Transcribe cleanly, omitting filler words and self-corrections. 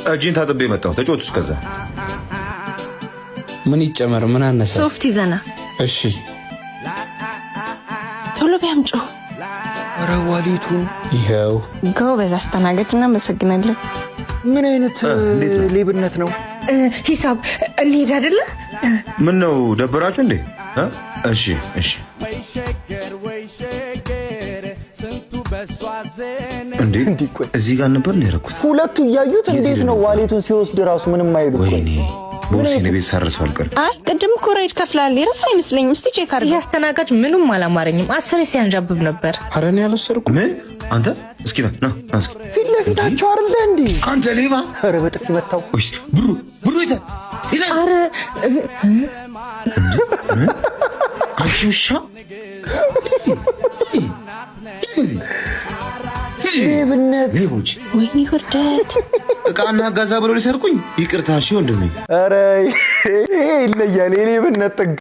እጂን ታጥቤ መጣሁ። ተጫወቱ እስከዛ። ምን ይጨመር? ምን አነሳ? ሶፍት ይዘና። እሺ ቶሎ ቢያምጩ። ኧረ ዋሊቱ ይኸው። ጎበዝ አስተናጋጅ፣ እናመሰግናለን። ምን አይነት ሌብነት ነው? ሂሳብ እንሂድ አይደለ? ምን ነው ደበራችሁ እንዴ? እሺ እሺ። እንዴ እዚህ ጋር ነበር ያደረኩት። ሁለቱ እያዩት እንዴት ነው ዋሊቱን ሲወስድ ራሱ ምንም አይሉ? ወይኔ ቦርሴን ቤት ሳርሰው አልቀርም። አይ ቅድም እኮ ራይድ ከፍላል ይረሳ አይመስለኝም። እስቲ ቼክ አድርግ። ያስተናጋጅ ምንም አላማረኝም። አስሬ ሲያንጃብብ ነበር። ኧረ እኔ አልወሰድኩም። ምን አንተ? እስኪ ና እስኪ ፊት ለፊታቸው አይደለ እንዴ? አንተ ሌባ! ኧረ በጥፊ መታው። ወይስ ብሩ ይታ ኧረ አንቺ ውሻ! ሌብነት! ወይኔ ውርደት! እቃና ጋዛ ብሎ ሊሰርቁኝ። ይቅርታ እሺ ወንድሜ። ኧረ ይለያል የሌብነት ጥግ።